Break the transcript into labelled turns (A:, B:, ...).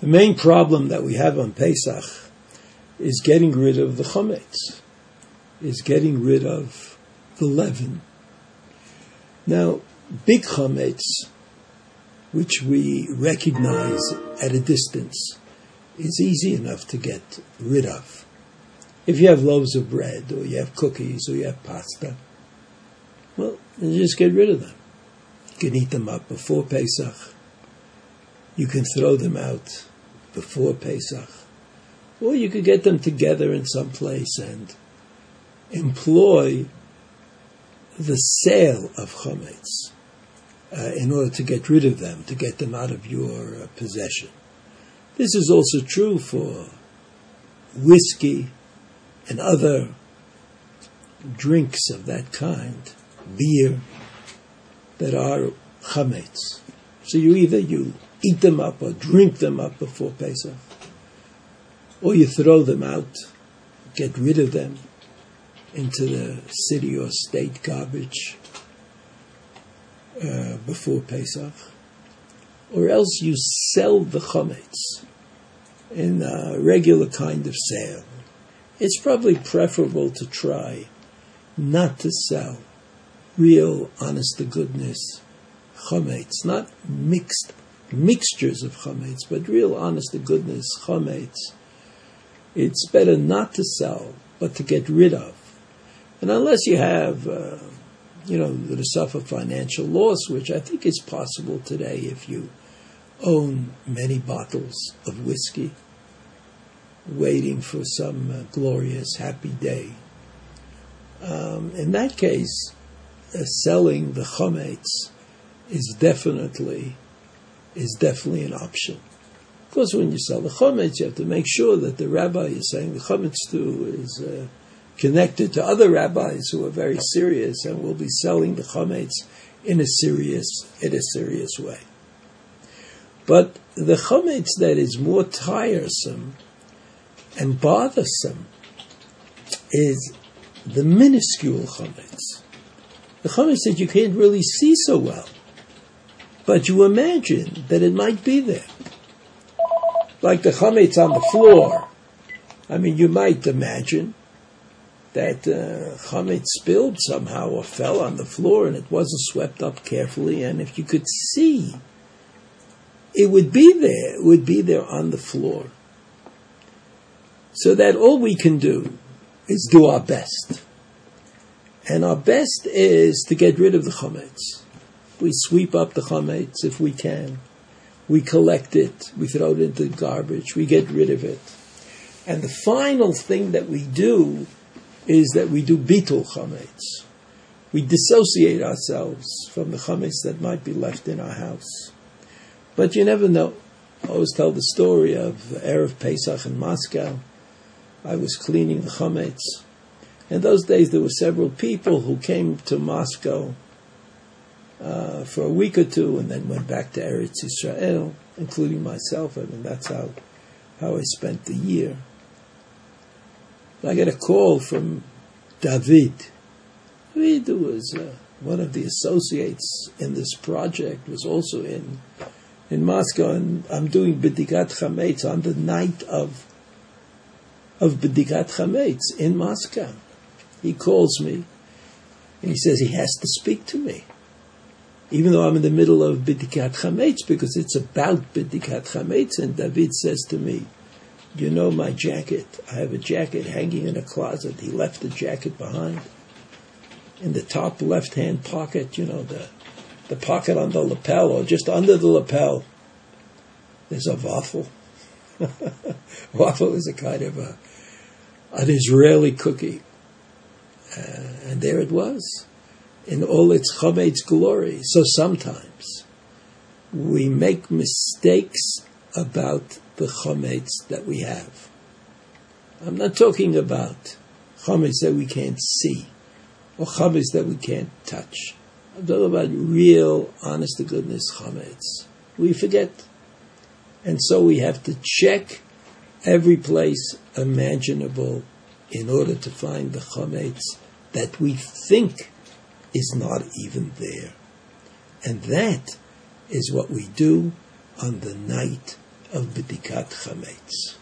A: The main problem that we have on Pesach is getting rid of the Chametz, is getting rid of the leaven. Now, big Chametz, which we recognize at a distance, is easy enough to get rid of. If you have loaves of bread, or you have cookies, or you have pasta, well, you just get rid of them. You can eat them up before Pesach. You can throw them out before Pesach. Or you could get them together in some place and employ the sale of chametz in order to get rid of them, to get them out of your possession. This is also true for whiskey and other drinks of that kind, beer, that are chametz. So you eat them up or drink them up before Pesach, or you throw them out, get rid of them into the city or state garbage before Pesach, or else you sell the chametz in a regular kind of sale. It's probably preferable to try not to sell real, honest-to-goodness chametz, not mixtures of chametz, but real, honest-to-goodness chametz. It's better not to sell, but to get rid of. And unless you have, to suffer financial loss, which I think is possible today if you own many bottles of whiskey, waiting for some glorious, happy day. In that case, selling the chametz is definitely an option. Of course, when you sell the chametz, you have to make sure that the rabbi you're saying the chametz to is connected to other rabbis who are very serious and will be selling the chametz in a serious way. But the chametz that is more tiresome and bothersome is the minuscule chametz. The chametz that you can't really see so well, but you imagine that it might be there. Like the chametz on the floor. I mean, you might imagine that chametz spilled somehow or fell on the floor and it wasn't swept up carefully, and if you could see, it would be there. It would be there on the floor. So that all we can do is do our best. And our best is to get rid of the chametz. We sweep up the chametz if we can. We collect it. We throw it into the garbage. We get rid of it. And the final thing that we do is that we do bitul chametz. We dissociate ourselves from the chametz that might be left in our house. But you never know. I always tell the story of Erev Pesach in Moscow. I was cleaning the chametz. In those days, there were several people who came to Moscow for a week or two and then went back to Eretz Yisrael, including myself. I mean, that's how I spent the year. I get a call from David. David, who was one of the associates in this project, was also in Moscow, and I'm doing B'dikat Chametz on the night of B'dikat Chametz in Moscow. He calls me, and he says he has to speak to me, even though I'm in the middle of B'dikat Chametz, because it's about B'dikat Chametz, and David says to me, you know my jacket. I have a jacket hanging in a closet. He left the jacket behind. In the top left-hand pocket, the pocket on the lapel, or just under the lapel, there's a waffle. Waffle is a kind of an Israeli cookie. And there it was, in all its chametz glory. So sometimes we make mistakes about the chametz that we have. I'm not talking about chametz that we can't see, or chametz that we can't touch. I'm talking about real, honest-to-goodness chametz. We forget. And so we have to check every place imaginable in order to find the chametz that we think is not even there. And that is what we do on the night of B'dikat Chametz.